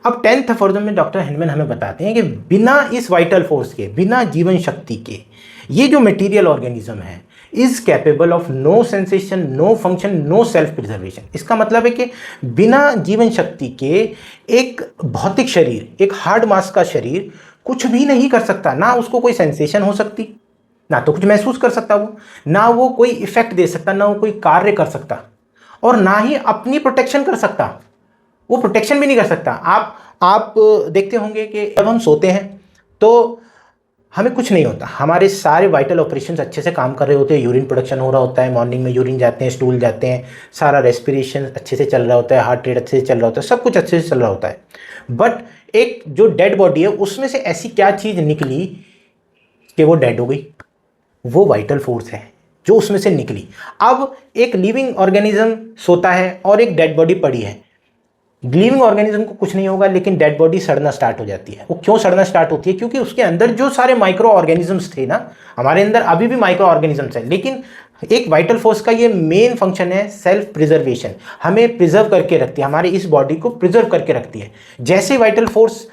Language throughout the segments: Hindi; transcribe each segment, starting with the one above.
अब 10th अफोरिज्म में डॉक्टर हेनमैन हमें बताते हैं कि बिना इस वाइटल फोर्स के, बिना जीवन शक्ति के, ये जो मटेरियल ऑर्गेनिज्म है is capable of no sensation, no function, no self preservation. इसका मतलब है कि बिना जीवन शक्ति के एक भौतिक शरीर, एक हार्ड मास का शरीर कुछ भी नहीं कर सकता। ना उसको कोई सेंसेशन हो सकती, ना तो कुछ महसूस कर सकता वो, ना वो कोई इफेक्ट दे सकता, ना वो कोई कार्य कर सकता, और ना ही अपनी प्रोटेक्शन कर सकता। वो प्रोटेक्शन भी नहीं कर सकता। आप देखते होंगे कि जब हम सोते हैं तो हमें कुछ नहीं होता, हमारे सारे वाइटल ऑपरेशंस अच्छे से काम कर रहे होते हैं, यूरिन प्रोडक्शन हो रहा होता है, मॉर्निंग में यूरिन जाते हैं, स्टूल जाते हैं, सारा रेस्पिरेशन अच्छे से चल रहा होता है, हार्ट रेट अच्छे से चल रहा होता है, सब कुछ अच्छे से चल रहा होता है। बट एक जो डेड बॉडी है उसमें से ऐसी क्या चीज़ निकली कि वो डेड हो गई? वो वाइटल फोर्स है जो उसमें से निकली। अब एक लिविंग ऑर्गेनिज्म सोता है और एक डेड बॉडी पड़ी है। लिविंग ऑर्गेनिज्म को कुछ नहीं होगा, लेकिन डेड बॉडी सड़ना स्टार्ट हो जाती है। वो क्यों सड़ना स्टार्ट होती है? क्योंकि उसके अंदर जो सारे माइक्रो ऑर्गेनिजम्स थे ना, हमारे अंदर अभी भी माइक्रो ऑर्गेनिजम्स हैं, लेकिन एक वाइटल फोर्स का ये मेन फंक्शन है सेल्फ प्रिजर्वेशन। हमें प्रिजर्व करके रखती है, हमारी इस बॉडी को प्रिजर्व करके रखती है। जैसे वाइटल फोर्स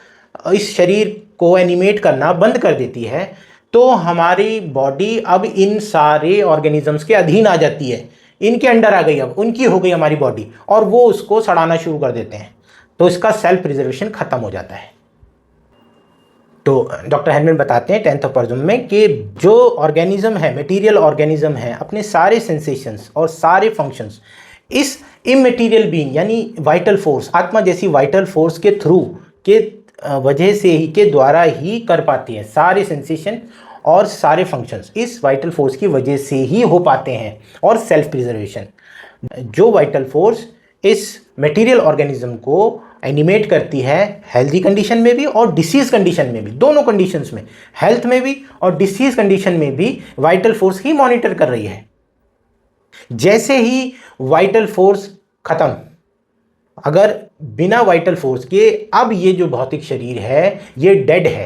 इस शरीर को एनिमेट करना बंद कर देती है तो हमारी बॉडी अब इन सारे ऑर्गेनिजम्स के अधीन आ जाती है, इनके अंडर आ गई, अब उनकी हो गई हमारी बॉडी, और वो उसको सड़ाना शुरू कर देते हैं। तो इसका सेल्फ प्रिजर्वेशन खत्म हो जाता है। तो डॉक्टर हेनमैन बताते हैं 10th अफोरिज्म में कि जो ऑर्गेनिज्म है, मटेरियल ऑर्गेनिज्म है, अपने सारे सेंसेशंस और सारे फंक्शंस इस इमटेरियल बीइंग यानी वाइटल फोर्स, आत्मा जैसी वाइटल फोर्स के थ्रू, के वजह से ही, के द्वारा ही कर पाती है। सारे सेंसेशन और सारे फंक्शंस इस वाइटल फोर्स की वजह से ही हो पाते हैं। और सेल्फ प्रिजर्वेशन, जो वाइटल फोर्स इस मटेरियल ऑर्गेनिज्म को एनिमेट करती है हेल्दी कंडीशन में भी और डिसीज कंडीशन में भी, दोनों कंडीशंस में, हेल्थ में भी और डिसीज कंडीशन में भी वाइटल फोर्स ही मॉनिटर कर रही है। जैसे ही वाइटल फोर्स खत्म, अगर बिना वाइटल फोर्स के अब ये जो भौतिक शरीर है ये डेड है।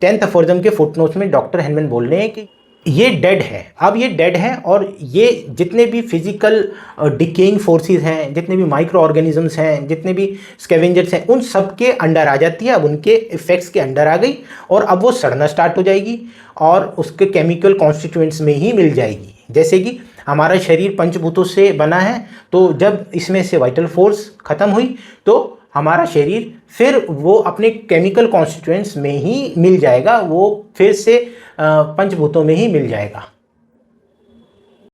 10th अफोरिज्म के फुटनोट्स में डॉक्टर हेनमैन बोल रहे हैं कि ये डेड है, अब ये डेड है, और ये जितने भी फिजिकल डिकेइंग फोर्सेस हैं, जितने भी माइक्रो ऑर्गेनिजम्स हैं, जितने भी स्कैवेंजर्स हैं, उन सब के अंडर आ जाती है। अब उनके इफेक्ट्स के अंडर आ गई और अब वो सड़ना स्टार्ट हो जाएगी और उसके केमिकल कॉन्स्टिट्यूएंट्स में ही मिल जाएगी। जैसे कि हमारा शरीर पंचभूतों से बना है, तो जब इसमें से वाइटल फोर्स खत्म हुई तो हमारा शरीर फिर वो अपने केमिकल कॉन्स्टिट्यूएंट्स में ही मिल जाएगा, वो फिर से पंचभूतों में ही मिल जाएगा।